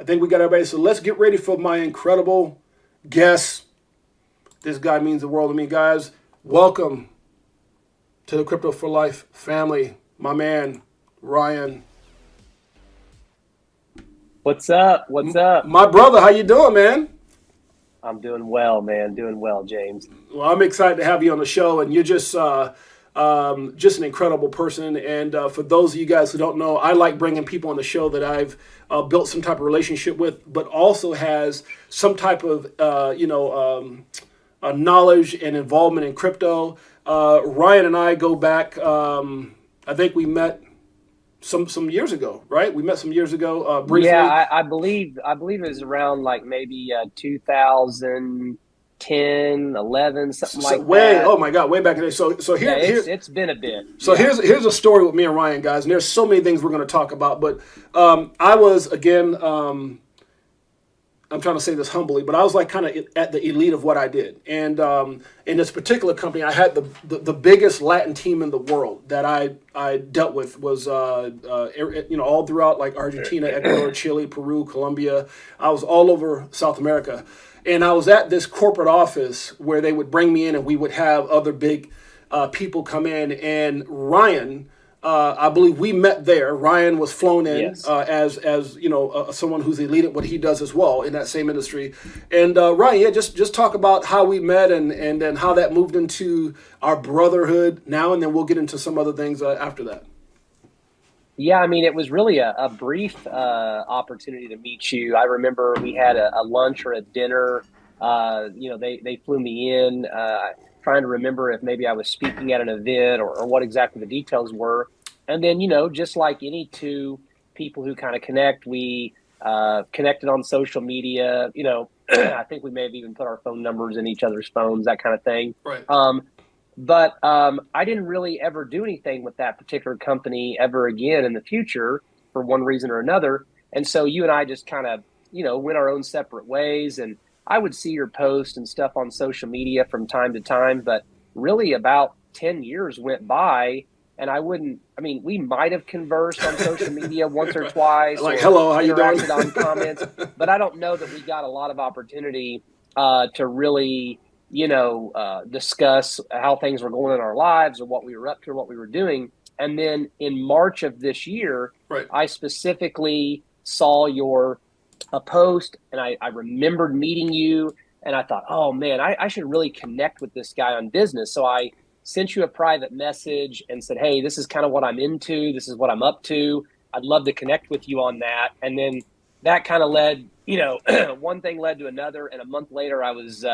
I think we got everybody. So let's get ready for my incredible guest. This guy means the world to me, guys. Welcome to the Crypto4Life family. My man, Ryan. What's up? What's up? My brother, how you doing, man? I'm doing well, man. Doing well, James. Well, I'm excited to have you on the show, and you're just an incredible person. And for those of you guys who don't know, I like bringing people on the show that I've built some type of relationship with, but also has some type of knowledge and involvement in crypto. Ryan and I go back. I think we met some years ago, right? We met some years ago briefly. Yeah, I believe it was around like maybe 2010, 11, something like that. Oh my God, way back in the day. So Yeah, here, it's been a bit. so Yeah. here's a story with me and Ryan, guys, and there's so many things we're going to talk about. But I was again, I'm trying to say this humbly, but I was like kind of at the elite of what I did. And in this particular company, I had the biggest Latin team in the world that I dealt with was all throughout like Argentina, Ecuador, Chile, Peru, Colombia. I was all over South America. And I was at this corporate office where they would bring me in and we would have other big people come in. And Ryan, I believe we met there. Ryan was flown in Yes. as someone who's elite at what he does as well in that same industry. And Ryan, yeah, just talk about how we met and then how that moved into our brotherhood now, and then we'll get into some other things after that. Yeah, I mean, it was really a brief opportunity to meet you. I remember we had a lunch or a dinner. They flew me in. Trying to remember if maybe I was speaking at an event or what exactly the details were. And then, just like any two people who kind of connect, we connected on social media. I think we may have even put our phone numbers in each other's phones, that kind of thing. Right. But I didn't really ever do anything with that particular company ever again in the future for one reason or another. And so you and I just kind of, went our own separate ways. And I would see your posts and stuff on social media from time to time, but really about 10 years went by and we might have conversed on social media once or twice. Like, or hello, how you doing? interacted on comments, but I don't know that we got a lot of opportunity to really, discuss how things were going in our lives or what we were up to or what we were doing. And then in March of this year, Right. I specifically saw a post and I remembered meeting you and I thought, oh man, I should really connect with this guy on business. So I sent you a private message and said, hey, this is kind of what I'm into. This is what I'm up to. I'd love to connect with you on that. And then that kind of led, one thing led to another. And a month later, I was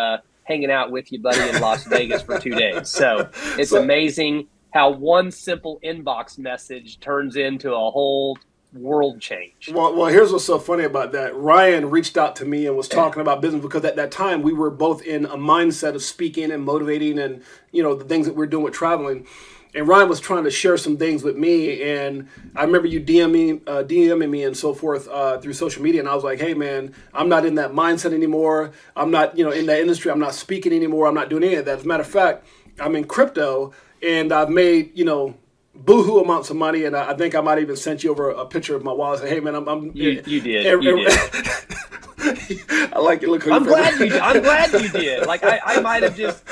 hanging out with you, buddy, in Las Vegas for 2 days. So it's amazing how one simple inbox message turns into a whole world change. Well, here's what's so funny about that. Ryan reached out to me and was talking about business because at that time we were both in a mindset of speaking and motivating and, the things that we're doing with traveling. And Ryan was trying to share some things with me. And I remember you DMing me and so forth through social media. And I was like, hey, man, I'm not in that mindset anymore. I'm not, in that industry. I'm not speaking anymore. I'm not doing any of that. As a matter of fact, I'm in crypto and I've made, boohoo amounts of money, and I think I might even sent you over a picture of my wallet. Say, hey man, You did. You did. I like it. Look, I'm glad you did. I'm glad you did. Like I might have just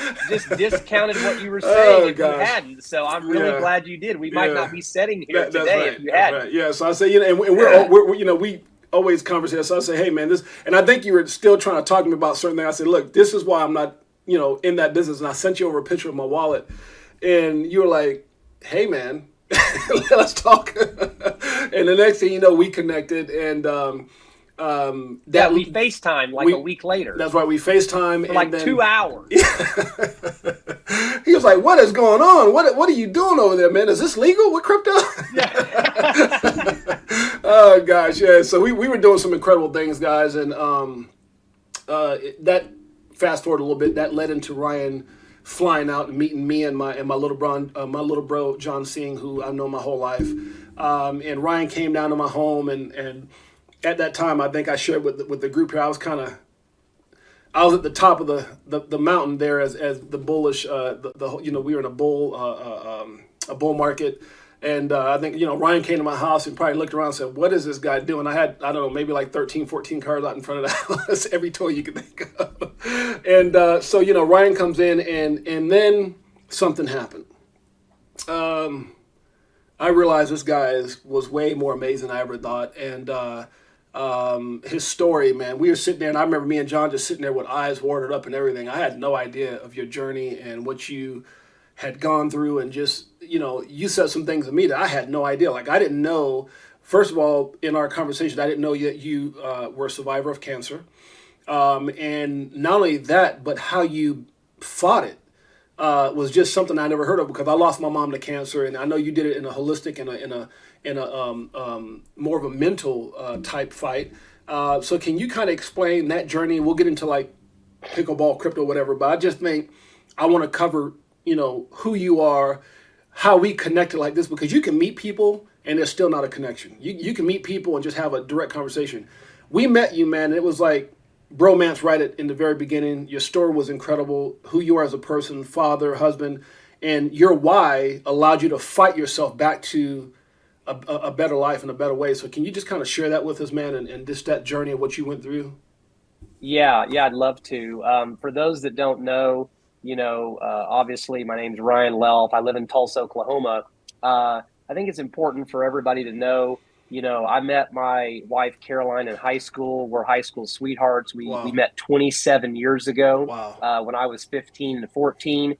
discounted what you were saying if you hadn't. So I'm really glad you did. We might not be sitting here today if you hadn't. Right. Yeah. So I say, and we always conversate. So I say, hey man, this, and I think you were still trying to talk to me about certain things. I said, look, this is why I'm not, in that business. And I sent you over a picture of my wallet, and you were like, hey man, let's talk. And the next thing you know, we connected, and we FaceTime a week later. That's right, we FaceTime for like 2 hours. He was like, what is going on? What are you doing over there, man? Is this legal with crypto? Oh gosh, yeah. So we were doing some incredible things, guys, and that, fast forward a little bit, that led into Ryan flying out and meeting me and my little bro John Singh, who I've known my whole life. And Ryan came down to my home, and at that time, I think I shared with the group here, I was at the top of the mountain there as the bullish we were in a bull market. And I think, Ryan came to my house and probably looked around and said, what is this guy doing? I had, I don't know, maybe like 13, 14 cars out in front of the house, every toy you could think of. And so, Ryan comes in and then something happened. I realized this guy was way more amazing than I ever thought. And his story, man, we were sitting there, and I remember me and John just sitting there with eyes watered up and everything. I had no idea of your journey and what you had gone through, and just, you said some things to me that I had no idea. Like, I didn't know, first of all, in our conversation, I didn't know that you were a survivor of cancer. And not only that, but how you fought it was just something I never heard of, because I lost my mom to cancer, and I know you did it in a holistic, in a more of a mental type fight. So can you kind of explain that journey? We'll get into like pickleball, crypto, whatever, but I just think I want to cover, who you are, how we connected like this, because you can meet people and there's still not a connection. You can meet people and just have a direct conversation. We met you, man, and it was like bromance right in the very beginning. Your story was incredible, who you are as a person, father, husband, and your why allowed you to fight yourself back to a better life and a better way. So can you just kind of share that with us, man, and just that journey of what you went through? Yeah, I'd love to. For those that don't know, obviously my name's Ryan Luelf. I live in Tulsa, Oklahoma. I think it's important for everybody to know, I met my wife, Caroline, in high school. We're high school sweethearts. We met 27 years ago, Wow. when I was 15 to 14.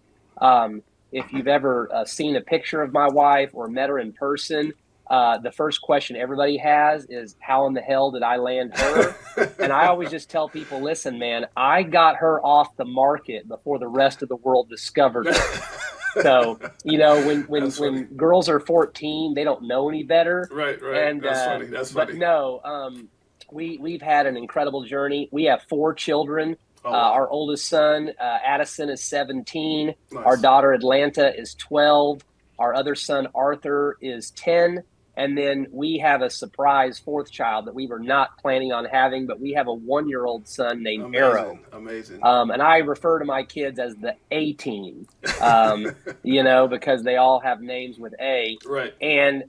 If you've ever seen a picture of my wife or met her in person, the first question everybody has is, how in the hell did I land her? And I always just tell people, listen, man, I got her off the market before the rest of the world discovered her. So, when girls are 14, they don't know any better. Right. And That's funny. That's funny. but no, we've had an incredible journey. We have 4 children. Oh, wow. Our oldest son, Addison, is 17. Nice. Our daughter, Atlanta, is 12. Our other son, Arthur, is 10. And then we have a surprise 4th child that we were not planning on having, but we have a 1-year-old son named Arrow. Amazing. And I refer to my kids as the A team, because they all have names with A. Right. And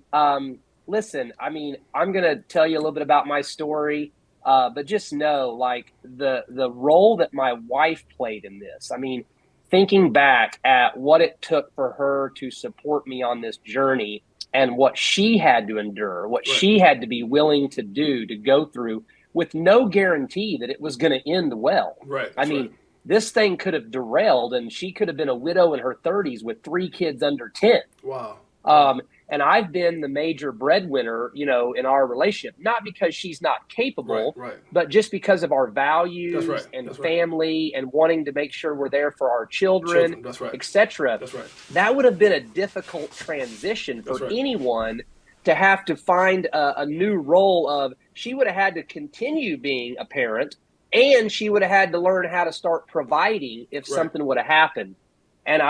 listen, I mean, I'm going to tell you a little bit about my story, but just know, like, the role that my wife played in this. I mean, thinking back at what it took for her to support me on this journey, and what she had to endure, what she had to be willing to do, to go through, with no guarantee that it was going to end well. Right. I mean, this thing could have derailed, and she could have been a widow in her 30s with 3 kids under 10. Wow. And I've been the major breadwinner, in our relationship, not because she's not capable, but just because of our values and family and wanting to make sure we're there for our children, etc. That's right. That would have been a difficult transition for anyone to have to find a new role of. She would have had to continue being a parent, and she would have had to learn how to start providing if something would have happened. And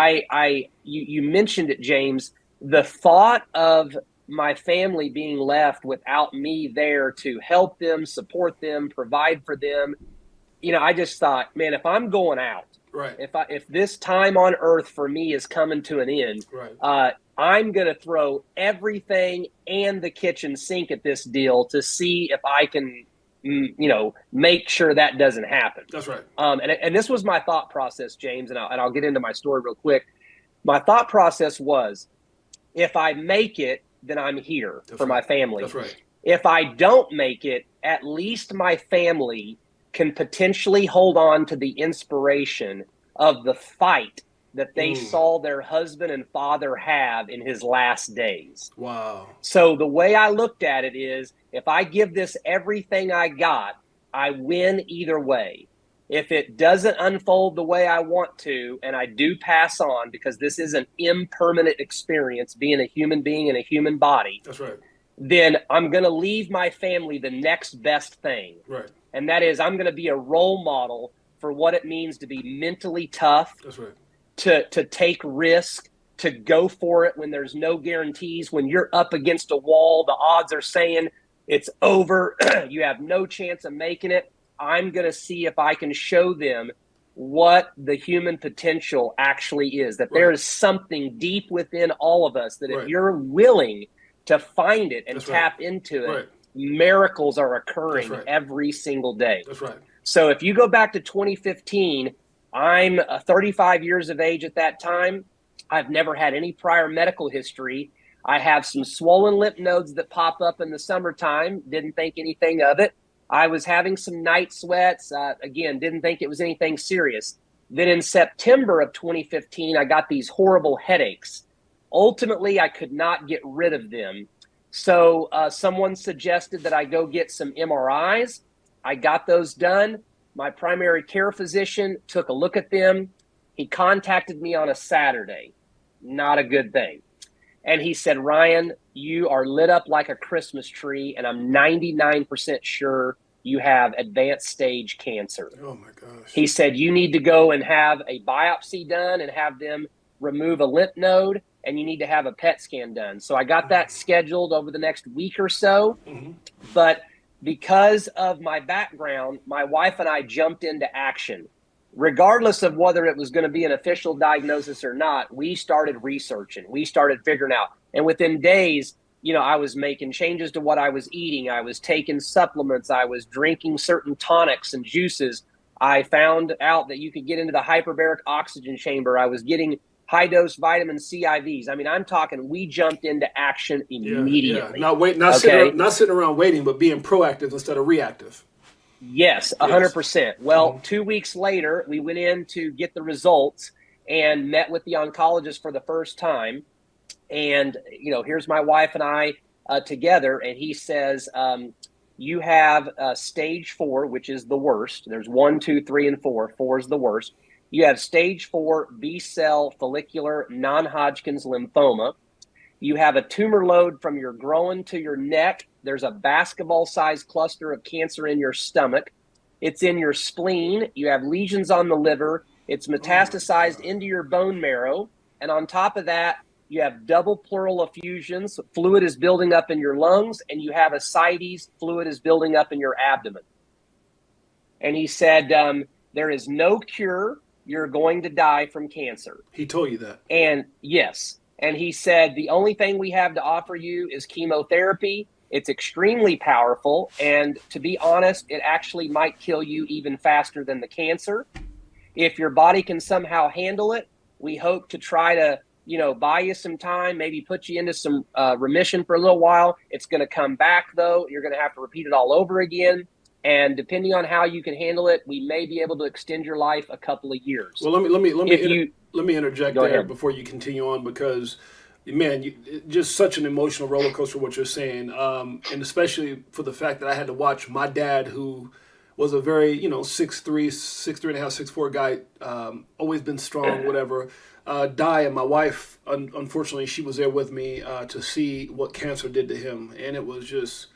you mentioned it, James. The thought of my family being left without me there to help them, support them, provide for them, I just thought, man, if I'm going out, if this time on earth for me is coming to an end, I'm going to throw everything and the kitchen sink at this deal to see if I can, make sure that doesn't happen. That's right. And this was my thought process, James, and I'll get into my story real quick. My thought process was, if I make it, then I'm here for my family. That's right. If I don't make it, at least my family can potentially hold on to the inspiration of the fight that they saw their husband and father have in his last days. Wow. So the way I looked at it is, if I give this everything I got, I win either way. If it doesn't unfold the way I want to, and I do pass on, because this is an impermanent experience, being a human being in a human body, that's right, then I'm going to leave my family the next best thing. Right. And that is, I'm going to be a role model for what it means to be mentally tough, that's right, to take risk, to go for it when there's no guarantees. When you're up against a wall, the odds are saying it's over, you have no chance of making it. I'm going to see if I can show them what the human potential actually is, that there is something deep within all of us that if you're willing to find it and tap into it, miracles are occurring every single day. That's right. So if you go back to 2015, I'm 35 years of age at that time. I've never had any prior medical history. I have some swollen lymph nodes that pop up in the summertime. Didn't think anything of it. I was having some night sweats. Again, didn't think it was anything serious. Then in September of 2015, I got these horrible headaches. Ultimately, I could not get rid of them. So someone suggested that I go get some MRIs. I got those done. My primary care physician took a look at them. He contacted me on a Saturday. Not a good thing. And he said, Ryan, you are lit up like a Christmas tree, and I'm 99% sure you have advanced stage cancer. Oh, my gosh. He said, you need to go and have a biopsy done and have them remove a lymph node, and you need to have a PET scan done. So I got that scheduled over the next week or so. But because of my background, my wife and I jumped into action. Regardless of whether it was going to be an official diagnosis or not, we started researching. We started figuring out. And within days, I was making changes to what I was eating. I was taking supplements. I was drinking certain tonics and juices. I found out that you could get into the hyperbaric oxygen chamber. I was getting high-dose vitamin C IVs. I mean, I'm talking, we jumped into action immediately. Yeah. Not sitting around waiting, but being proactive instead of reactive. Yes, 100%. Well, 2 weeks later, we went in to get the results and met with the oncologist for the first time. And, here's my wife and I together. And he says, you have stage 4, which is the worst. There's 1, 2, 3, and 4. 4 is the worst. You have stage 4 B-cell follicular non-Hodgkin's lymphoma. You have a tumor load from your groin to your neck. There's a basketball-sized cluster of cancer in your stomach. It's in your spleen. You have lesions on the liver. It's metastasized into your bone marrow. And on top of that, you have double pleural effusions. Fluid is building up in your lungs, and you have ascites. Fluid is building up in your abdomen. And he said, there is no cure. You're going to die from cancer. He told you that? And yes. And he said, the only thing we have to offer you is chemotherapy. It's extremely powerful. And to be honest, it actually might kill you even faster than the cancer. If your body can somehow handle it, we hope to try to, buy you some time, maybe put you into some remission for a little while. It's going to come back, though. You're going to have to repeat it all over again. And depending on how you can handle it, we may be able to extend your life a couple of years. Well, let me interject there before you continue on, because, man, just such an emotional roller coaster what you're saying, and especially for the fact that I had to watch my dad, who was a very 6'3", 6'3.5", 6'4" guy, always been strong, whatever, die, and my wife, unfortunately, she was there with me to see what cancer did to him, and it was just.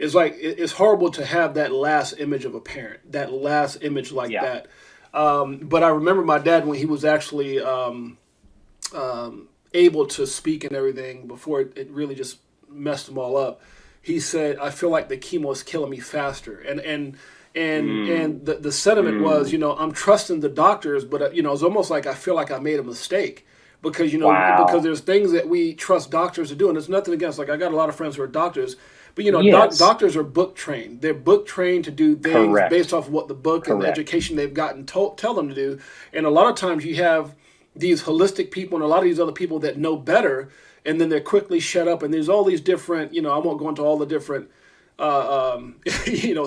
It's horrible to have that last image of a parent, that last image like that. But I remember my dad when he was actually able to speak and everything before it really just messed him all up. He said, "I feel like the chemo is killing me faster," and the sentiment was, I'm trusting the doctors, but it's almost like I feel like I made a mistake. Because because there's things that we trust doctors to do, and there's nothing against. Like, I got a lot of friends who are doctors, but doctors are book trained. They're book trained to do things based off of what the book and the education they've gotten tell them to do. And a lot of times you have these holistic people and a lot of these other people that know better, and then they're quickly shut up. And there's all these different, I won't go into all the different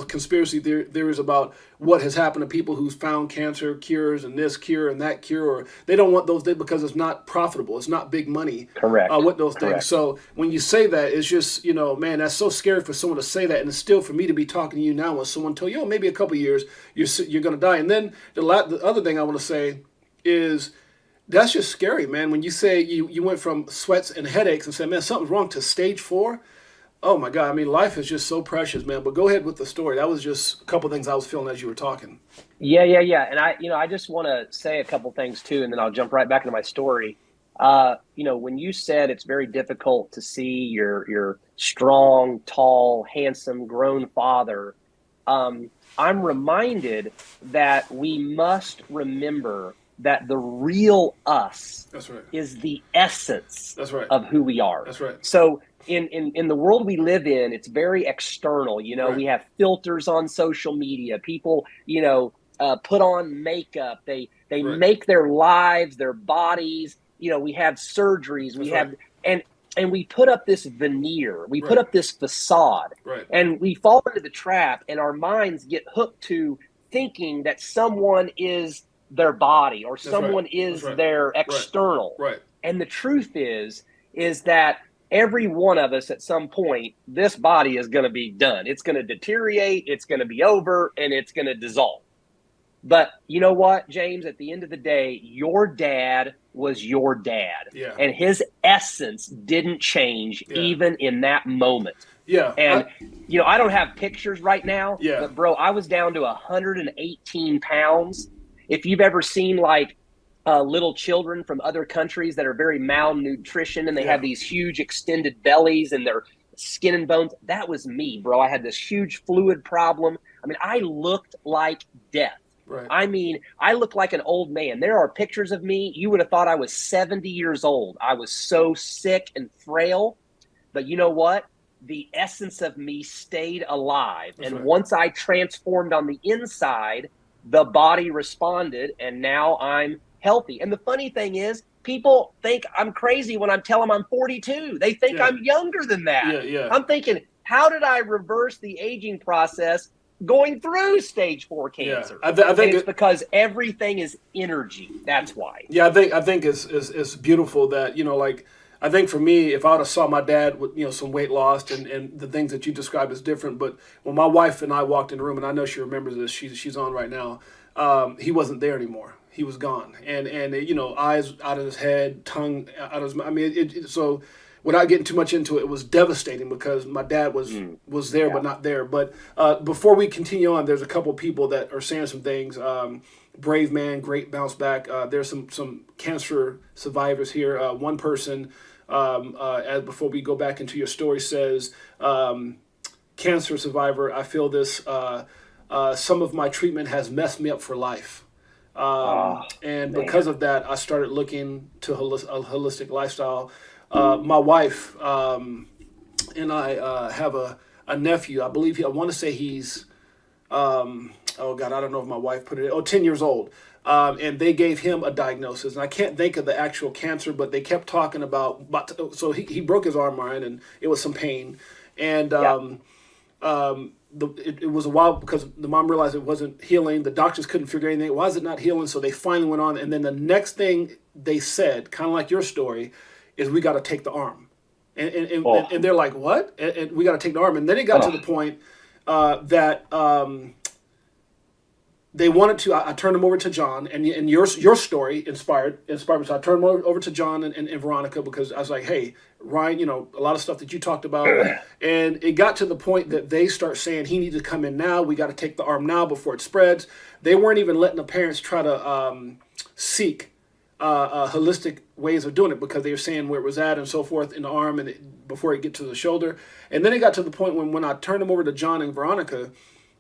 conspiracy theories about what has happened to people who's found cancer cures and this cure and that cure, or they don't want those because it's not profitable. It's not big money. With those things. So when you say that, it's just, man, that's so scary for someone to say that. And it's still for me to be talking to you now when someone told you, maybe a couple of years you're going to die. And then the other thing I want to say is that's just scary, man. When you say you went from sweats and headaches and said, man, something's wrong, to stage 4. Oh my God! I mean, life is just so precious, man. But go ahead with the story. That was just a couple of things I was feeling as you were talking. Yeah. And I just want to say a couple things too, and then I'll jump right back into my story. When you said it's very difficult to see your strong, tall, handsome, grown father I'm reminded that we must remember that the real us That's right. is the essence That's right. of who we are. That's right. So in the world we live in, it's very external. Right. We have filters on social media. People, put on makeup. They Right. make their lives, their bodies. We have surgeries. That's We right. have and we put up this veneer. We put Right. up this facade, Right. and we fall into the trap, and our minds get hooked to thinking that someone is their body or That's right. someone That's is right. their Right. external. Right. And the truth is that every one of us at some point, this body is going to be done. It's going to deteriorate, it's going to be over, and it's going to dissolve. But you know what, James? At the end of the day, your dad was your dad. Yeah. And his essence didn't change even in that moment. Yeah. And, I don't have pictures right now, Yeah. but bro, I was down to 118 pounds. If you've ever seen like little children from other countries that are very malnutrition and they have these huge extended bellies and their skin and bones, that was me, bro. I had this huge fluid problem. I mean, I looked like death. Right. I mean, I look like an old man. There are pictures of me. You would have thought I was 70 years old. I was so sick and frail. But you know what? The essence of me stayed alive. That's and right. Once I transformed on the inside, the body responded, and now I'm healthy. And the funny thing is, people think I'm crazy when I tell them I'm 42. They think I'm younger than that. Yeah. I'm thinking, how did I reverse the aging process going through stage 4 cancer? I think it's because everything is energy. That's why. Yeah, I think it's beautiful that, like, I think for me, if I would have saw my dad with, some weight loss and the things that you described as different, but when my wife and I walked in the room, and I know she remembers this, she's on right now, he wasn't there anymore. He was gone. And eyes out of his head, tongue out of his mouth. I mean, so without getting too much into it, it was devastating because my dad was there but not there. But before we continue on, there's a couple people that are saying some things. Brave man, great bounce back. There's some cancer survivors here. One person, as before we go back into your story, says, cancer survivor, I feel this. Some of my treatment has messed me up for life. And because of that, I started looking to a holistic lifestyle. My wife and I have a nephew. I believe I want to say he's, oh God, I don't know if my wife put it, 10 years old. And they gave him a diagnosis. And I can't think of the actual cancer, but they kept talking about so he broke his arm, Ryan, and it was some pain. And it was a while because the mom realized it wasn't healing. The doctors couldn't figure anything. Why is it not healing? So they finally went on. And then the next thing they said, kind of like your story, is we got to take the arm. And they're like, what? And we got to take the arm. And then it got to the point that they wanted to. I turned them over to John, and your story inspired me. So I turned them over to John and Veronica because I was like, hey, Ryan, a lot of stuff that you talked about, and it got to the point that they start saying he needs to come in now. We got to take the arm now before it spreads. They weren't even letting the parents try to seek holistic ways of doing it because they were saying where it was at and so forth in the arm and before it get to the shoulder. And then it got to the point when I turned them over to John and Veronica.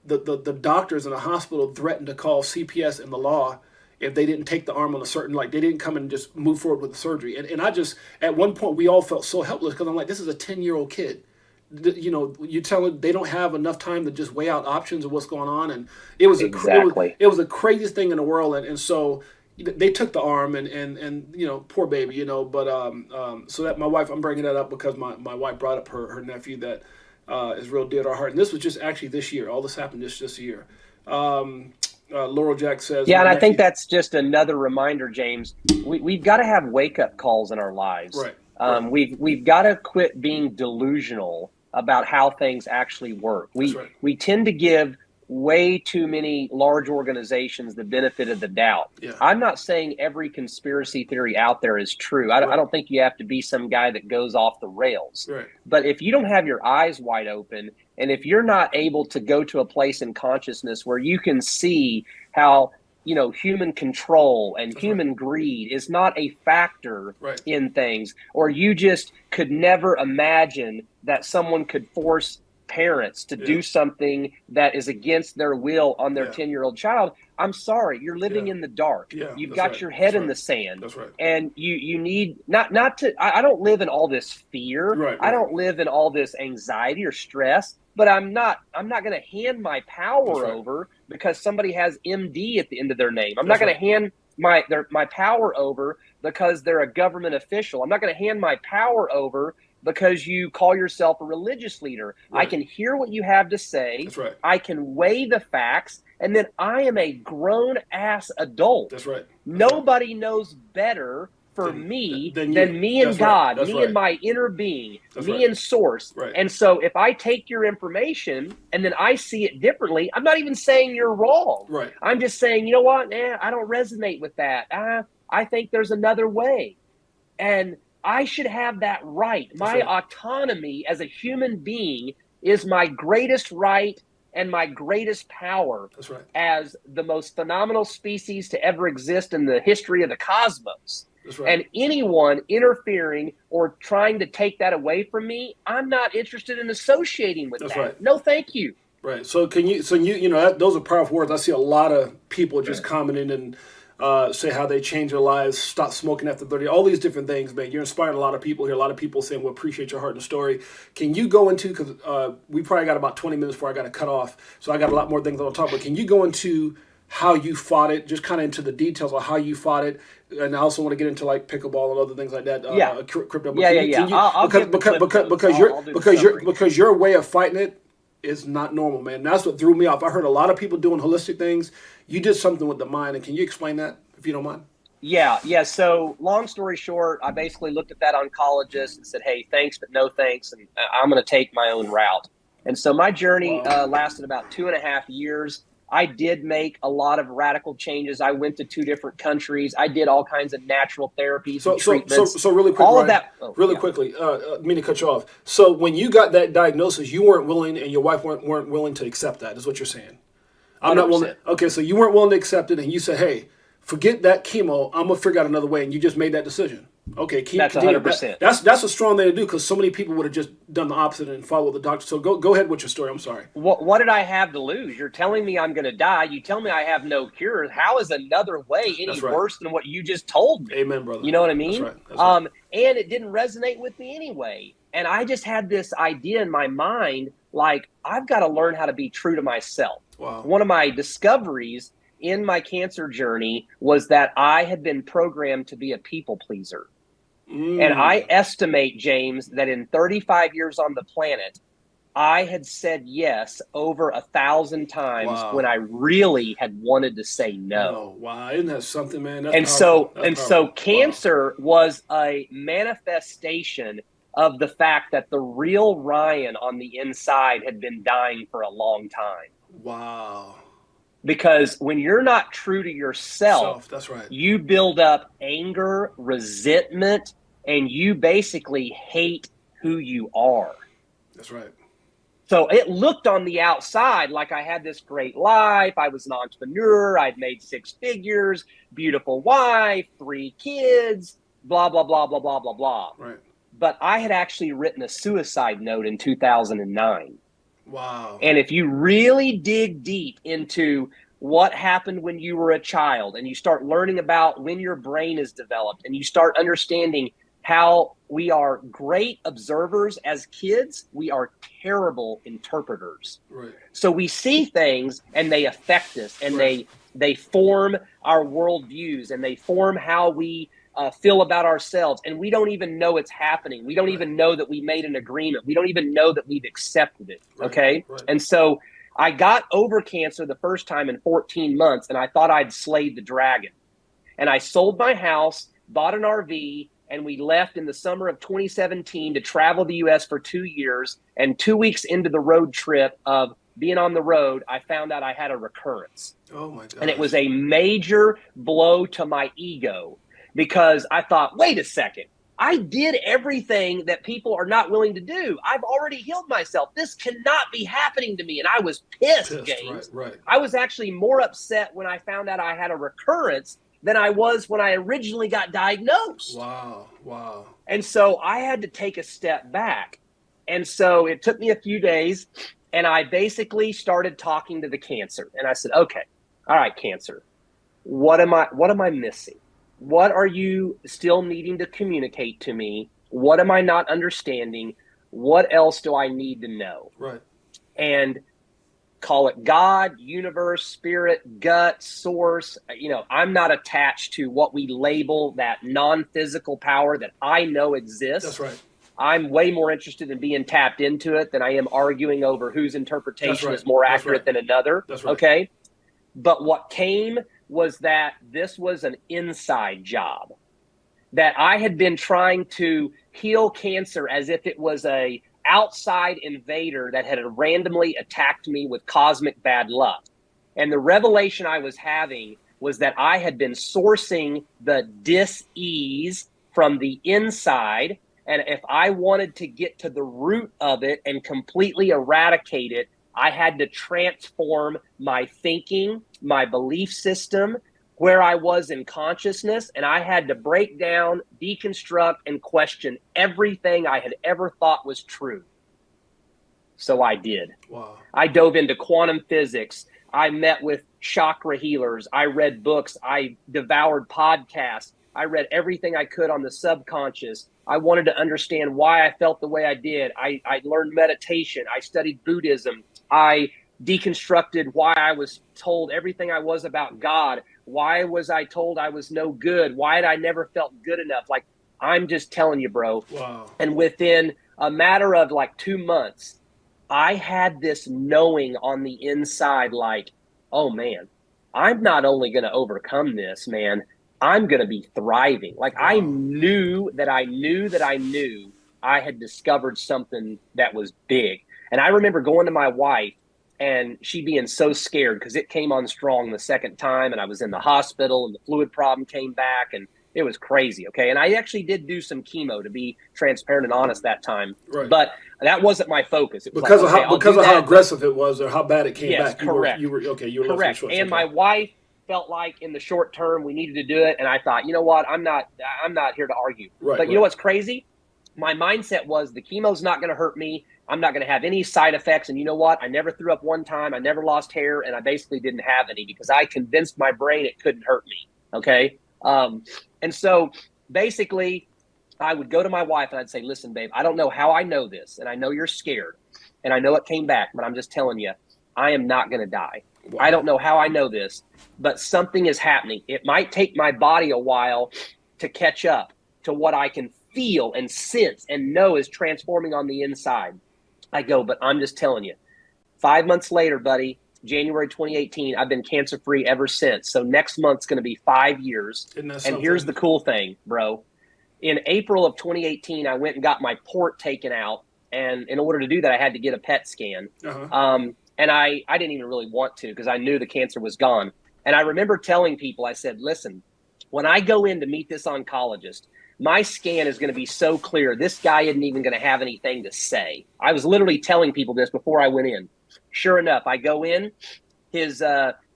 The doctors in the hospital threatened to call CPS and the law if they didn't take the arm on a certain, like they didn't come and just move forward with the surgery. And I just, at one point, we all felt so helpless because I'm like, this is a 10-year-old kid. You tell them they don't have enough time to just weigh out options of what's going on. And it was it was the craziest thing in the world. And so they took the arm and poor baby, but so that my wife, I'm bringing that up because my wife brought up her nephew that is real dear to our heart. And this was just actually this year. All this happened just this year. Laurel Jack says, yeah, and I think that's just another reminder, James. We've got to have wake-up calls in our lives. Right. We've got to quit being delusional about how things actually work. We tend to give way too many large organizations the benefit of the doubt. Yeah. I'm not saying every conspiracy theory out there is true. I don't think you have to be some guy that goes off the rails. Right. But if you don't have your eyes wide open, and if you're not able to go to a place in consciousness where you can see how human control and human greed is not a factor in things, or you just could never imagine that someone could force parents to do something that is against their will on their 10-year-old child, I'm sorry, you're living in the dark. Yeah, You've that's got right. your head That's in right. the sand. That's right. And you need not to, I don't live in all this fear. Right, I right. don't live in all this anxiety or stress, but I'm not going to hand my power right. over because somebody has MD at the end of their name. I'm That's not going right. to hand my power over because they're a government official. I'm not going to hand my power over because you call yourself a religious leader. Right. I can hear what you have to say. That's right. I can weigh the facts, and then I am a grown ass adult. That's right. Nobody knows better for me than me and That's God, right. me and my inner being, That's me right. and source. Right. And so if I take your information and then I see it differently, I'm not even saying you're wrong. Right. I'm just saying, you know what? I don't resonate with that. I think there's another way. And I should have that right. My autonomy as a human being is my greatest right and my greatest power. That's right. As the most phenomenal species to ever exist in the history of the cosmos. That's right. And anyone interfering or trying to take that away from me, I'm not interested in associating with That's that. right. No, thank you. Right. So those are powerful words. I see a lot of people just commenting and say how they change their lives, stop smoking after 30, all these different things, man. You're inspiring a lot of people here. A lot of people saying, well, appreciate your heart and story. Can you go into, because we probably got about 20 minutes before I got to cut off, so I got a lot more things I want to talk about. Can you go into how you fought it, just kind of into the details of how you fought it? And I also want to get into like pickleball and other things like that. Crypto. Because your way of fighting it is not normal, man. That's what threw me off. I heard a lot of people doing holistic things. You did something with the mind, and can you explain that, if you don't mind? Yeah. So long story short, I basically looked at that oncologist and said, hey, thanks, but no thanks, and I'm going to take my own route. And so my journey lasted about 2.5 years. I did make a lot of radical changes. I went to 2 different countries. I did all kinds of natural therapies and treatments. So really quick, all Ryan, of that. Quickly, mean to cut you off. So when you got that diagnosis, you weren't willing, and your wife weren't willing to accept that, is what you're saying. I'm 100%. Not willing. Okay, so you weren't willing to accept it, and you said, hey, forget that chemo. I'm going to figure out another way, and you just made that decision. Okay, that's 100%. That's a strong thing to do, because so many people would have just done the opposite and followed the doctor. So go ahead with your story. I'm sorry. What did I have to lose? You're telling me I'm going to die. You tell me I have no cure. How is another way any worse than what you just told me? Amen, brother. You know what I mean? That's right. And it didn't resonate with me anyway. And I just had this idea in my mind, like, I've got to learn how to be true to myself. Wow. One of my discoveries in my cancer journey was that I had been programmed to be a people pleaser. And I estimate, James, that in 35 years on the planet, I had said yes over 1,000 times when I really had wanted to say no. Wow, isn't that something, man? That's and powerful. So cancer was a manifestation of the fact that the real Ryan on the inside had been dying for a long time. Wow. Because when you're not true to yourself, that's right. You build up anger, resentment, and you basically hate who you are. That's right. So it looked on the outside like I had this great life. I was an entrepreneur. I'd made 6 figures, beautiful wife, 3 kids, blah, blah, blah, blah, blah, blah, blah. Right. But I had actually written a suicide note in 2009. Wow. And if you really dig deep into what happened when you were a child, and you start learning about when your brain is developed, and you start understanding how we are great observers as kids, we are terrible interpreters. Right. So we see things and they affect us, and they form our worldviews, and they form how we feel about ourselves, and we don't even know it's happening. We don't even know that we made an agreement. We don't even know that we've accepted it. Okay. Right. And so I got over cancer the first time in 14 months, and I thought I'd slayed the dragon. And I sold my house, bought an RV, and we left in the summer of 2017 to travel the U.S. for 2 years. And 2 weeks into the road trip of being on the road, I found out I had a recurrence. Oh my God. And it was a major blow to my ego, because I thought, wait a second, I did everything that people are not willing to do. I've already healed myself. This cannot be happening to me. And I was pissed, James. Right. I was actually more upset when I found out I had a recurrence than I was when I originally got diagnosed. Wow. And so I had to take a step back. And so it took me a few days, and I basically started talking to the cancer. And I said, okay, all right, cancer, what am I missing? What are you still needing to communicate to me? What am I not understanding? What else do I need to know? Right. And call it God, universe, spirit, gut, source. I'm not attached to what we label that non-physical power that I know exists. That's right. I'm way more interested in being tapped into it than I am arguing over whose interpretation is more accurate than another. That's right. Okay. But what came was that this was an inside job, that I had been trying to heal cancer as if it was a outside invader that had randomly attacked me with cosmic bad luck. And the revelation I was having was that I had been sourcing the dis-ease from the inside. And if I wanted to get to the root of it and completely eradicate it, I had to transform my thinking, my belief system, where I was in consciousness, and I had to break down, deconstruct, and question everything I had ever thought was true. So I did. Wow. I dove into quantum physics. I met with chakra healers. I read books. I devoured podcasts. I read everything I could on the subconscious. I wanted to understand why I felt the way I did. I learned meditation. I studied Buddhism. I deconstructed why I was told everything I was about God. Why was I told I was no good? Why had I never felt good enough? Like, I'm just telling you, bro. Wow. And within a matter of like 2 months, I had this knowing on the inside, like, oh man, I'm not only going to overcome this, man, I'm going to be thriving. Like, wow. I knew that I knew I had discovered something that was big. And I remember going to my wife and she being so scared because it came on strong the second time, and I was in the hospital and the fluid problem came back and it was crazy. Okay. And I actually did do some chemo, to be transparent and honest, that time. Right. But that wasn't my focus. It was because like, of how aggressive it was or how bad it came back. Correct. You were correct. Short, and my wife felt like in the short term we needed to do it. And I thought, you know what? I'm not here to argue. Right, but you know what's crazy? My mindset was the chemo's not going to hurt me. I'm not going to have any side effects. And you know what? I never threw up one time. I never lost hair. And I basically didn't have any because I convinced my brain it couldn't hurt me. Okay. And so basically I would go to my wife and I'd say, listen, babe, I don't know how I know this. And I know you're scared and I know it came back, but I'm just telling you, I am not going to die. Wow. I don't know how I know this, but something is happening. It might take my body a while to catch up to what I can feel and sense and know is transforming on the inside. I go, but I'm just telling you, 5 months later, buddy, January 2018, I've been cancer-free ever since. So next month's going to be 5 years. And here's the cool thing, bro. In April of 2018, I went and got my port taken out. And in order to do that, I had to get a PET scan. And I didn't even really want to because I knew the cancer was gone. And I remember telling people, I said, listen, when I go in to meet this oncologist, my scan is going to be so clear. This guy isn't even going to have anything to say. I was literally telling people this before I went in. Sure enough, I go in, his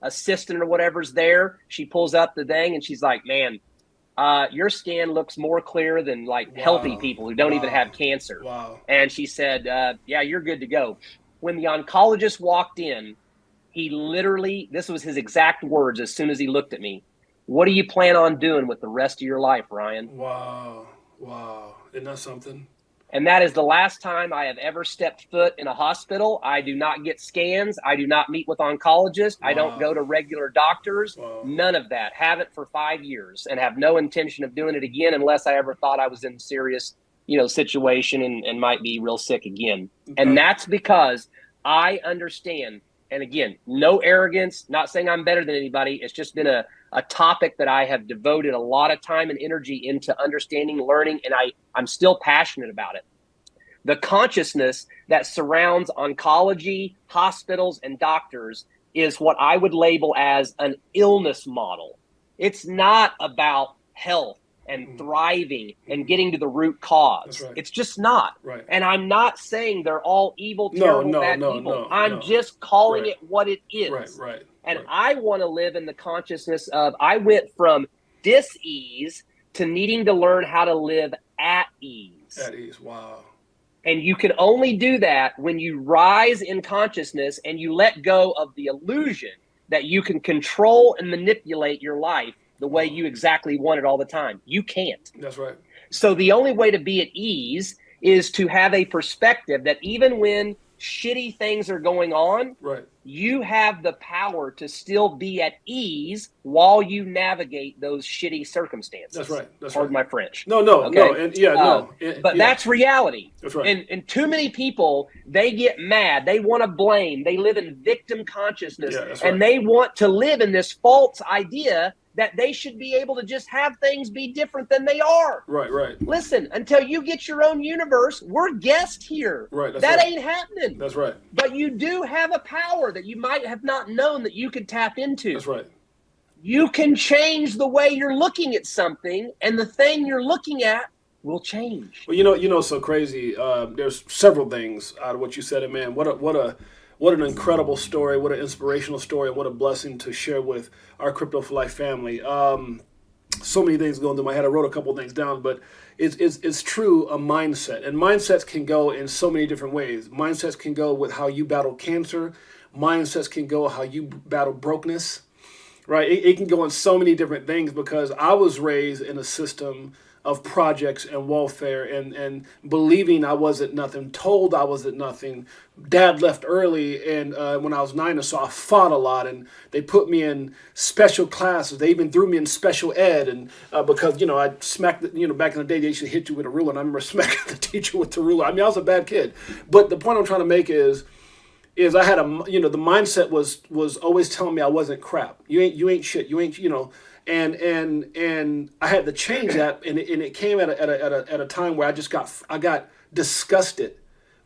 assistant or whatever's there. She pulls up the thing and she's like, man, your scan looks more clear than like healthy people who don't even have cancer. Wow. And she said, yeah, you're good to go. When the oncologist walked in, he literally, this was his exact words as soon as he looked at me. What do you plan on doing with the rest of your life, Ryan? Wow. Isn't that something? And that is the last time I have ever stepped foot in a hospital. I do not get scans. I do not meet with oncologists. Wow. I don't go to regular doctors. Wow. None of that. Haven't for 5 years and have no intention of doing it again unless I ever thought I was in a serious, situation and might be real sick again. Okay. And that's because I understand. And again, no arrogance, not saying I'm better than anybody. It's just been a topic that I have devoted a lot of time and energy into understanding, learning, and I'm still passionate about it. The consciousness that surrounds oncology, hospitals, and doctors is what I would label as an illness model. It's not about health and thriving and getting to the root cause. Right. It's just not. Right. And I'm not saying they're all evil, terrible, bad people. I'm just calling it what it is. Right. And I want to live in the consciousness of, I went from dis-ease to needing to learn how to live at ease. At ease, wow. And you can only do that when you rise in consciousness and you let go of the illusion that you can control and manipulate your life the way you exactly want it all the time. You can't. That's right. So the only way to be at ease is to have a perspective that even when shitty things are going on, Right. you have the power to still be at ease while you navigate those shitty circumstances. That's right. That's Pardon right. my French. No, Okay? and no. But yeah. that's reality. That's right. And too many people, they get mad. They want to blame. They live in victim consciousness. Yeah, that's and right. they want to live in this false idea that they should be able to just have things be different than they are. Right, right. Listen, until you get your own universe, we're guests here. Right, that's that right. ain't happening. That's right. But you do have a power that you might have not known that you could tap into. That's right. You can change the way you're looking at something, and the thing you're looking at will change. Well, you know, so crazy. There's several things out of what you said, and man, what an incredible story, what an inspirational story, and what a blessing to share with our Crypto4Life family. So many things going through my head. I wrote a couple of things down, but it's true, a mindset. And mindsets can go in so many different ways. Mindsets can go with how you battle cancer. Mindsets can go how you battle brokenness, right? It can go in so many different things because I was raised in a system of projects and welfare and believing I wasn't nothing, told I wasn't nothing. Dad left early and when I was 9, and so I fought a lot, and they put me in special classes. They even threw me in special ed, and because, you know, I smacked, back in the day they used to hit you with a ruler, and I remember smacking the teacher with the ruler. I mean, I was a bad kid. But the point I'm trying to make is I had the mindset was always telling me I wasn't crap. You ain't shit. You ain't, and I had to change that, and it came at a time where I got disgusted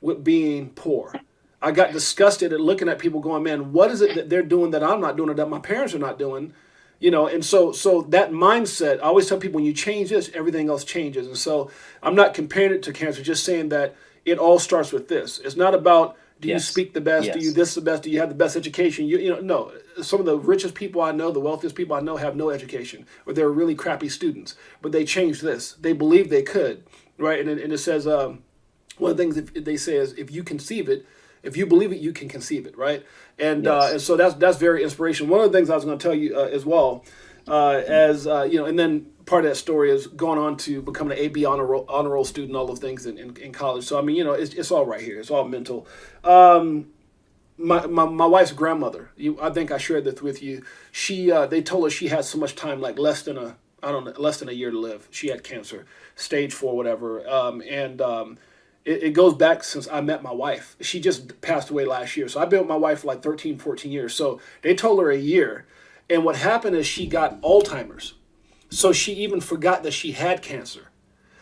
with being poor. I got disgusted at looking at people going, man, what is it that they're doing that I'm not doing or that my parents are not doing? And so that mindset, I always tell people, when you change this, everything else changes. And so I'm not comparing it to cancer, just saying that it all starts with this. It's not about, do you speak the best? Yes. Do you this the best? Do you have the best education? No. Some of the richest people I know, the wealthiest people I know, have no education, or they're really crappy students. But they changed this. They believed they could, right? And it says one of the things they say is, if you conceive it, if you believe it, you can conceive it, right? And Yes. and so that's very inspirational. One of the things I was going to tell you as well, and then part of that story is going on to becoming an AB honor roll student, all those things in college. So I mean, it's all right here. It's all mental. My wife's grandmother, I think I shared this with you. They told her she had so much time, like less than a year to live. She had cancer, stage 4, whatever. It goes back since I met my wife. She just passed away last year. So I've been with my wife for like 13, 14 years. So they told her a year. And what happened is she got Alzheimer's. So she even forgot that she had cancer.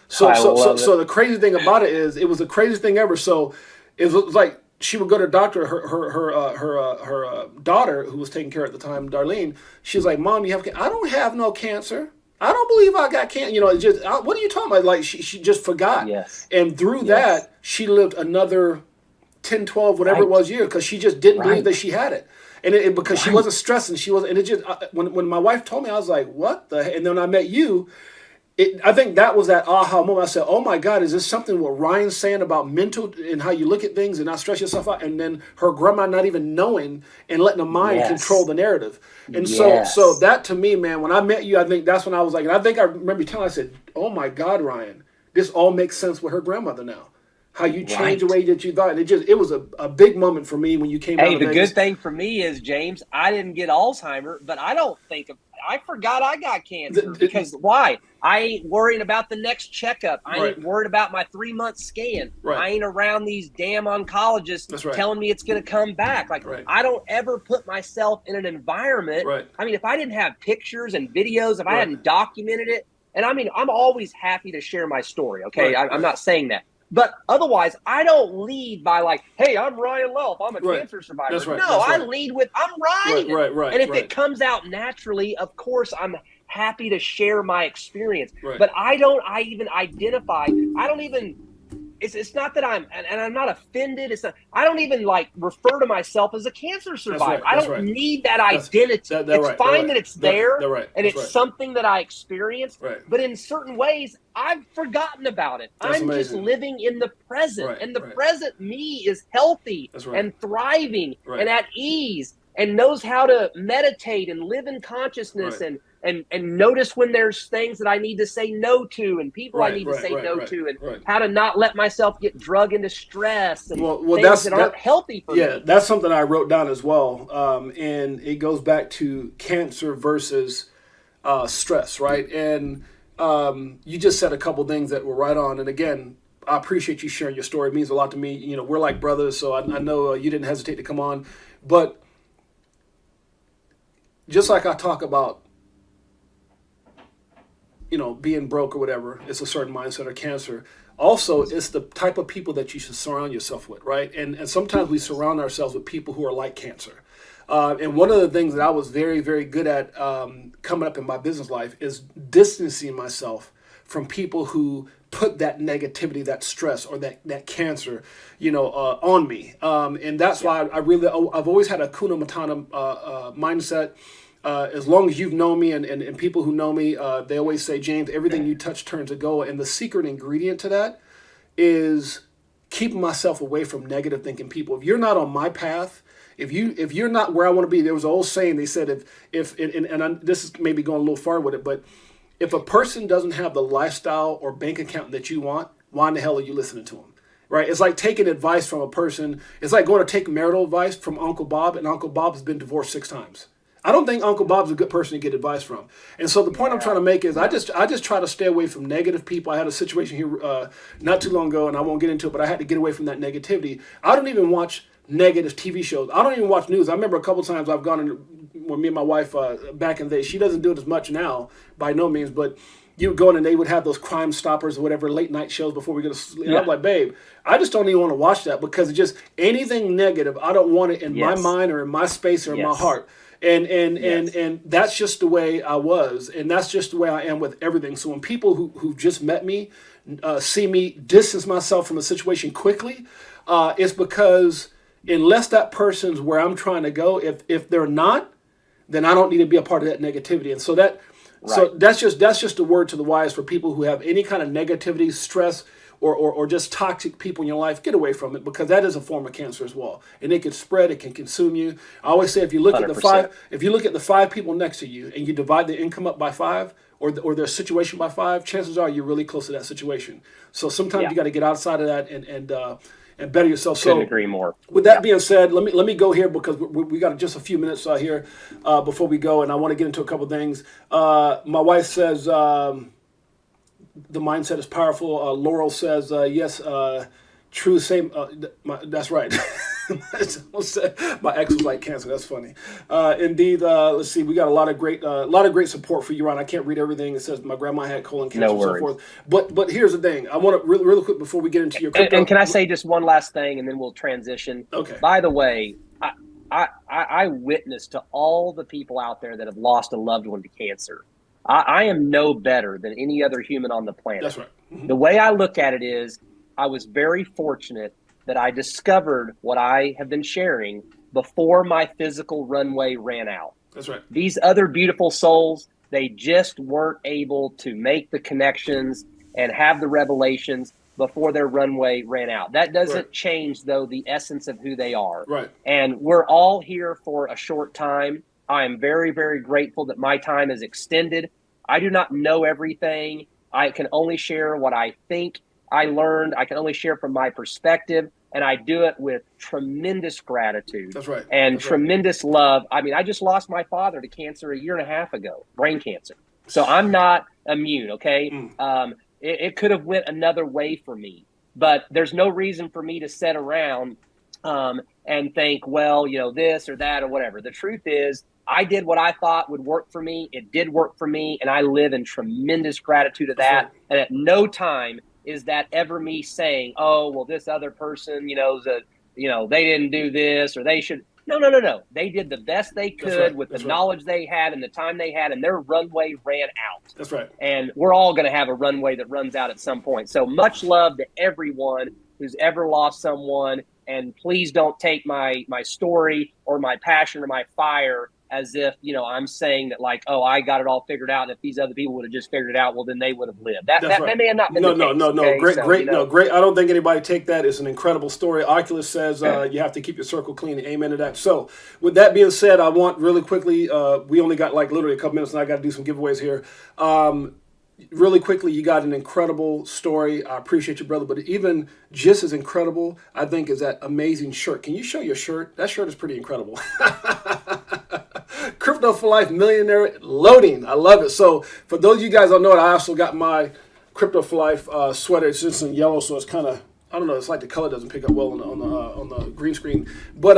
So the crazy thing about it is, it was the craziest thing ever. So it was like she would go to the doctor. Her daughter, who was taking care at the time, Darlene, she was like, "Mom, you have cancer?" "I don't have no cancer. I don't believe I got cancer." It's just, what are you talking about? Like she just forgot. Yes. And through that, she lived another 10, 12, whatever it was, years, because she just didn't believe that she had it. And because she wasn't stressing, and it just, when my wife told me, I was like, what the heck? And then when I met you, I think that was that aha moment. I said, oh my God, is this something what Ryan's saying about mental and how you look at things and not stress yourself out? And then her grandma not even knowing and letting the mind control the narrative. And so that, to me, man, when I met you, I think that's when I was like, and I think I remember telling, I said, oh my God, Ryan, this all makes sense with her grandmother now. How you changed the way that you thought. And it was a big moment for me when you came out of Vegas. The good thing for me is, James, I didn't get Alzheimer's, but I forgot I got cancer. Because why? I ain't worrying about the next checkup. I ain't worried about my 3-month scan. I ain't around these damn oncologists telling me it's going to come back. I don't ever put myself in an environment. I mean, if I didn't have pictures and videos, if I hadn't documented it, and I mean, I'm always happy to share my story, okay? I'm not saying that. But otherwise, I don't lead by like, hey, I'm Ryan Luelf. I'm a cancer survivor. That's right. No, I lead with, I'm Ryan. Right. And if it comes out naturally, of course, I'm happy to share my experience. Right. But I don't even it's not that and I'm not offended. It's not, I don't even like refer to myself as a cancer survivor. I don't need that identity. It's fine that it's there and it's something that I experienced, but in certain ways I've forgotten about it. I'm just living in the present, and the present me is healthy and thriving and at ease and knows how to meditate and live in consciousness and notice when there's things that I need to say no to and people I need to say no to, and how to not let myself get drug into stress and things that aren't healthy for me. Yeah, that's something I wrote down as well. And it goes back to cancer versus stress, right? And you just said a couple things that were right on. And again, I appreciate you sharing your story. It means a lot to me. You know, we're like brothers, so I know you didn't hesitate to come on. But just like I talk about, you know, being broke or whatever, it's a certain mindset, or cancer. Also, it's the type of people that you should surround yourself with, right? And sometimes we surround ourselves with people who are like cancer. And one of the things that I was very, very good at coming up in my business life is distancing myself from people who put that negativity, that stress, or that cancer, you know, on me. And that's why I've always had a Kuna Matata mindset. As long as you've known me and people who know me, they always say, James, everything you touch turns to gold. And the secret ingredient to that is keeping myself away from negative thinking people. If you're not on my path, if you're not where I want to be, there was an old saying, they said, this is maybe going a little far with it, but if a person doesn't have the lifestyle or bank account that you want, why in the hell are you listening to them? Right? It's like taking advice from a person. It's like going to take marital advice from Uncle Bob, and Uncle Bob has been divorced 6 times. I don't think Uncle Bob's a good person to get advice from. And so the point I'm trying to make is I just try to stay away from negative people. I had a situation here not too long ago, and I won't get into it, but I had to get away from that negativity. I don't even watch negative TV shows. I don't even watch news. I remember a couple times I've gone in with me and my wife back in the day. She doesn't do it as much now, by no means, but you would go in and they would have those Crime Stoppers or whatever late night shows before we go to sleep. And I'm like, babe, I just don't even want to watch that because it's just anything negative. I don't want it in my mind or in my space or in my heart. And that's just the way I was, and that's just the way I am with everything. So when people who just met me see me distance myself from a situation quickly, it's because unless that person's where I'm trying to go, if they're not, then I don't need to be a part of that negativity. And so that's just a word to the wise for people who have any kind of negativity, stress, or just toxic people in your life. Get away from it, because that is a form of cancer as well, and it can spread. It can consume you. I always say if you look 100%. If you look at the 5 people next to you and you divide the income up by 5 or their situation by 5, chances are you're really close to that situation. So sometimes you got to get outside of that and better yourself. Couldn't agree more. With that being said, let me go here because we got just a few minutes here before we go, and I want to get into a couple things. My wife says. The mindset is powerful. Laurel says, yes, true, same. That's right. My ex was like cancer. That's funny. Indeed. Let's see. We got a lot of great support for you, Ron. I can't read everything. It says my grandma had colon cancer and so forth. But here's the thing. I want to really quick before we get into your crypto. And can I say just one last thing, and then we'll transition. Okay. By the way, I witness to all the people out there that have lost a loved one to cancer. I am no better than any other human on the planet. That's right. Mm-hmm. The way I look at it is I was very fortunate that I discovered what I have been sharing before my physical runway ran out. That's right. These other beautiful souls, they just weren't able to make the connections and have the revelations before their runway ran out. That doesn't change, though, the essence of who they are. Right. And we're all here for a short time. I am very, very grateful that my time is extended. I do not know everything. I can only share what I think I learned. I can only share from my perspective, and I do it with tremendous gratitude. That's right. And tremendous love. I mean, I just lost my father to cancer 1.5 years ago, brain cancer. So I'm not immune, okay? It could have went another way for me, but there's no reason for me to sit around and think, well, you know, this or that or whatever. The truth is, I did what I thought would work for me. It did work for me, and I live in tremendous gratitude of that. And at no time is that ever me saying, oh, well, this other person, they didn't do this or they should. No. They did the best they could with the That's right. knowledge they had and the time they had, and their runway ran out. That's right. And we're all going to have a runway that runs out at some point. So much love to everyone who's ever lost someone. And please don't take my story or my passion or my fire as if, I'm saying that like, oh, I got it all figured out. And if these other people would have just figured it out, well, then they would have lived. That may have not been the case. No. Okay? Great, so, great. No, great. I don't think anybody take that. It's an incredible story. Oculus says you have to keep your circle clean. Amen to that. So with that being said, I want really quickly, we only got like literally a couple minutes and I got to do some giveaways here. Really quickly, you got an incredible story. I appreciate you, brother. But even just as incredible, I think, is that amazing shirt. Can you show your shirt? That shirt is pretty incredible. Crypto4Life Millionaire Loading. I love it. So for those of you guys don't know it, I also got my Crypto4Life sweater. It's just in yellow, so it's kind of, I don't know, it's like the color doesn't pick up well on the green screen. But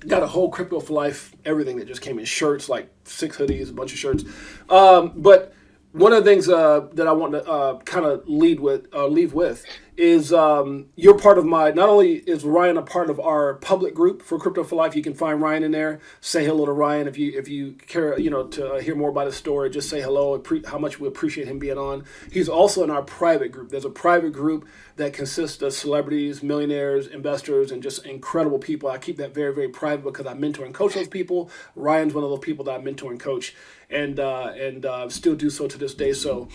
got a whole Crypto4Life, everything that just came in shirts, like 6 hoodies, a bunch of shirts. But one of the things that I want to kind of leave with is you're part of not only is Ryan a part of our public group for Crypto4Life, you can find Ryan in there. Say hello to Ryan if you care, to hear more about his story. Just say hello, how much we appreciate him being on. He's also in our private group. There's a private group that consists of celebrities, millionaires, investors, and just incredible people. I keep that very, very private because I mentor and coach those people. Ryan's one of those people that I mentor and coach, and still do so to this day. So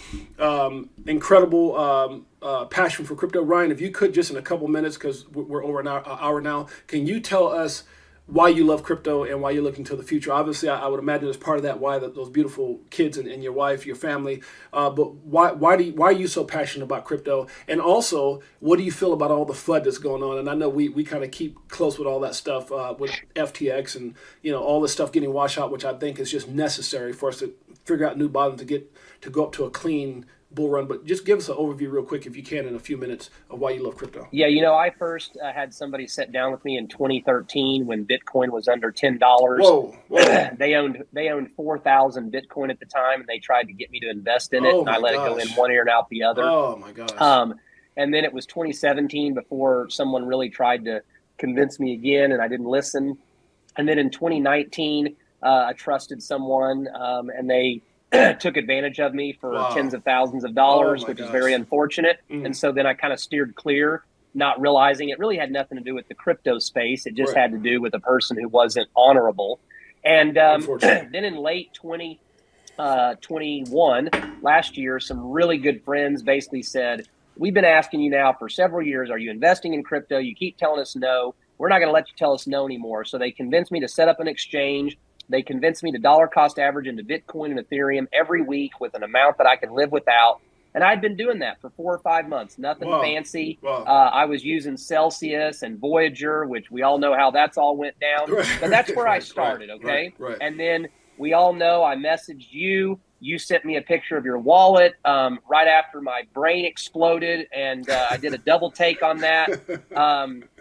incredible passion for crypto. Ryan, if you could just in a couple minutes, because we're over an hour now, can you tell us why you love crypto and why you're looking to the future? Obviously, I would imagine as part of that, why those beautiful kids and your wife, your family. But why are you so passionate about crypto? And also, what do you feel about all the FUD that's going on? And I know we kind of keep close with all that stuff with FTX and all this stuff getting washed out, which I think is just necessary for us to figure out new bottom to go up to a clean bull run. But just give us an overview real quick, if you can, in a few minutes of why you love crypto. Yeah, I first had somebody sit down with me in 2013 when Bitcoin was under $10. Whoa. They owned 4,000 Bitcoin at the time, and they tried to get me to invest in it, and I let it go in one ear and out the other. Oh my gosh. And then it was 2017 before someone really tried to convince me again, and I didn't listen. And then in 2019, I trusted someone, and they took advantage of me for tens of thousands of dollars, which is very unfortunate. And so then I kind of steered clear, not realizing it really had nothing to do with the crypto space. It just had to do with a person who wasn't honorable. And then in late 2021, last year, some really good friends basically said, we've been asking you now for several years, are you investing in crypto? You keep telling us no. We're not going to let you tell us no anymore. So they convinced me to set up an exchange. They convinced me to dollar cost average into Bitcoin and Ethereum every week with an amount that I could live without. And I'd been doing that for 4 or 5 months, nothing fancy. I was using Celsius and Voyager, which we all know how that's all went down. But that's where I started, okay? And then we all know I messaged you. You sent me a picture of your wallet right after my brain exploded, and I did a double take on that.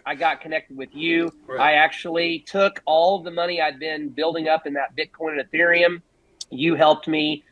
I got connected with you. I actually took all of the money I'd been building up in that Bitcoin and Ethereum. You helped me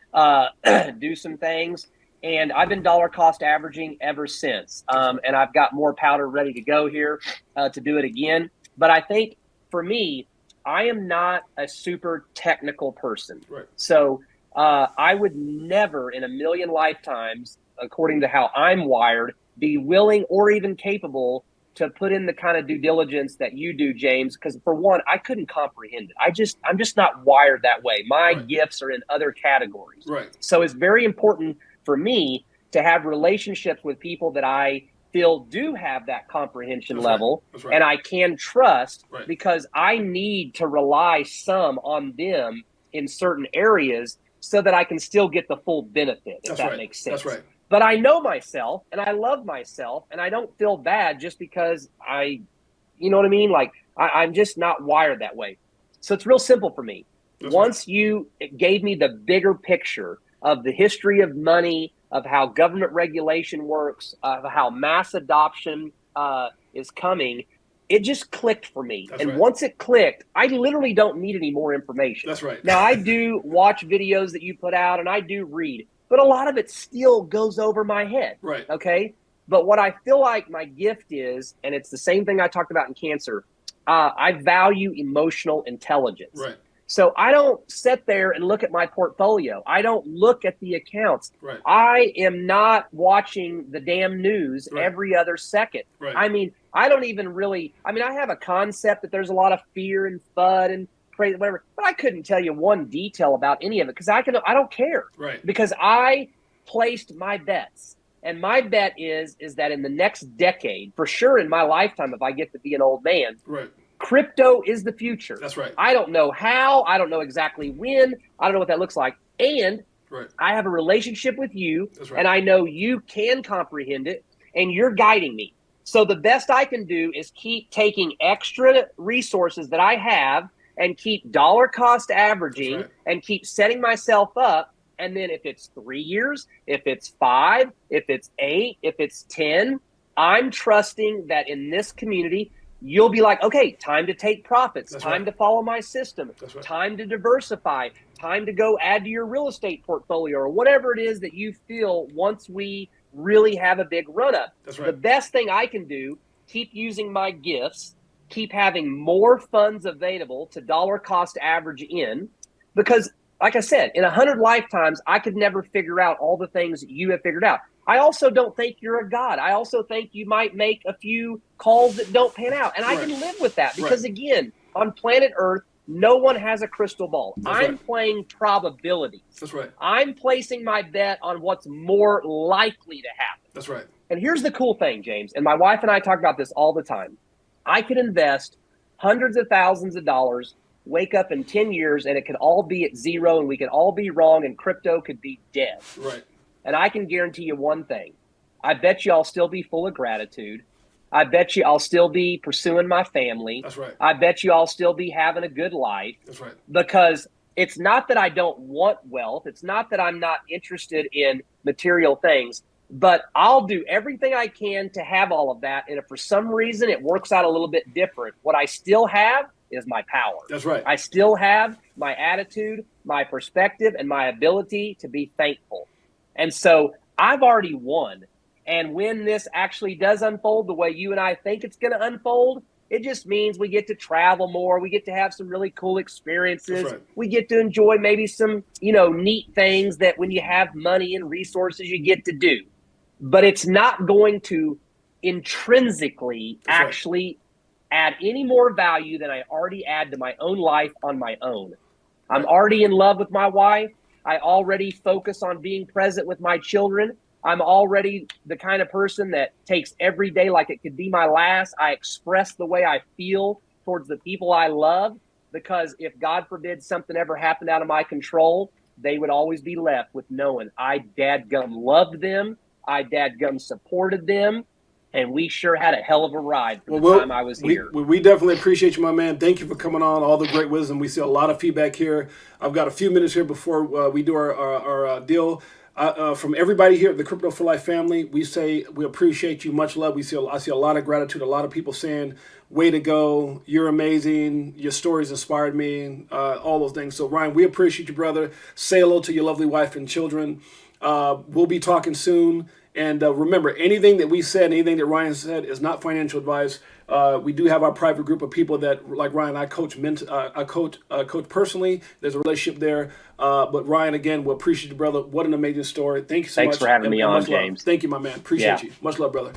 do some things, and I've been dollar cost averaging ever since. And I've got more powder ready to go here to do it again. But I think for me, I am not a super technical person. So I would never in a million lifetimes, according to how I'm wired, be willing or even capable to put in the kind of due diligence that you do, James, because for one, I couldn't comprehend it. I'm just not wired that way. My gifts are in other categories. So it's very important for me to have relationships with people that I feel do have that comprehension level and I can trust because I need to rely some on them in certain areas so that I can still get the full benefit, if that makes sense. But I know myself and I love myself and I don't feel bad just because you know what I mean? Like I'm just not wired that way. So it's real simple for me. Once you gave me the bigger picture of the history of money, of how government regulation works, of how mass adoption is coming, it just clicked for me. Once it clicked, I literally don't need any more information. Now, I do watch videos that you put out and I do read, but a lot of it still goes over my head. Okay? But what I feel like my gift is, and it's the same thing I talked about in cancer, I value emotional intelligence. Right. So I don't sit there and look at my portfolio. I don't look at the accounts. Right. I am not watching the damn news Right. every other second. Right. I mean, I don't even really, I mean, I have a concept that there's a lot of fear and FUD and crazy, whatever, but I couldn't tell you one detail about any of it because I don't care. Right. Because I placed my bets. And my bet is that in the next decade, for sure in my lifetime, if I get to be an old man, Right. crypto is the future. That's right. I don't know how. I don't know exactly when. I don't know what that looks like. And right. I have a relationship with you, That's right. and I know you can comprehend it, and you're guiding me. So the best I can do is keep taking extra resources that I have and keep dollar cost averaging right. and keep setting myself up. And then if it's 3 years, if it's 5, if it's 8, if it's 10, I'm trusting that in this community, you'll be like, okay, time to take profits, That's time right. to follow my system, right. time to diversify, time to go add to your real estate portfolio or whatever it is that you feel once we really have a big run up. That's right. The best thing I can do, keep using my gifts, keep having more funds available to dollar cost average in, because like I said, in 100 lifetimes, I could never figure out all the things you have figured out. I also don't think you're a god. I also think you might make a few calls that don't pan out. And I can live with that because, again, on planet Earth, no one has a crystal ball. I'm playing probabilities. That's right. I'm placing my bet on what's more likely to happen. That's right. And here's the cool thing, James, and my wife and I talk about this all the time. I could invest hundreds of thousands of dollars, wake up in 10 years, and it could all be at zero, and we could all be wrong, and crypto could be dead. Right. And I can guarantee you one thing. I bet you I'll still be full of gratitude. I bet you I'll still be pursuing my family. That's right. I bet you I'll still be having a good life. That's right. Because it's not that I don't want wealth. It's not that I'm not interested in material things. But I'll do everything I can to have all of that. And if for some reason it works out a little bit different, what I still have is my power. That's right. I still have my attitude, my perspective, and my ability to be thankful. And so I've already won. And when this actually does unfold the way you and I think it's going to unfold, it just means we get to travel more. We get to have some really cool experiences. That's right. We get to enjoy maybe some, neat things that when you have money and resources, you get to do. But it's not going to intrinsically actually add any more value than I already add to my own life on my own. I'm already in love with my wife. I already focus on being present with my children. I'm already the kind of person that takes every day like it could be my last. I express the way I feel towards the people I love, because if God forbid something ever happened out of my control, they would always be left with knowing I dadgum loved them, I dadgum supported them, and we sure had a hell of a ride for the time I was here. We definitely appreciate you, my man. Thank you for coming on, all the great wisdom. We see a lot of feedback here. I've got a few minutes here before we do our deal. From everybody here at the Crypto4Life family, we say we appreciate you. Much love. I see a lot of gratitude. A lot of people saying, way to go. You're amazing. Your stories inspired me. All those things. So, Ryan, we appreciate you, brother. Say hello to your lovely wife and children. We'll be talking soon. And remember, anything that we said, anything that Ryan said is not financial advice. We do have our private group of people that, like Ryan, I coach coach personally. There's a relationship there. But Ryan, again, we appreciate you, brother. What an amazing story. Thank you so much. Thanks for having me on, James. Thank you, my man. Appreciate you. Much love, brother.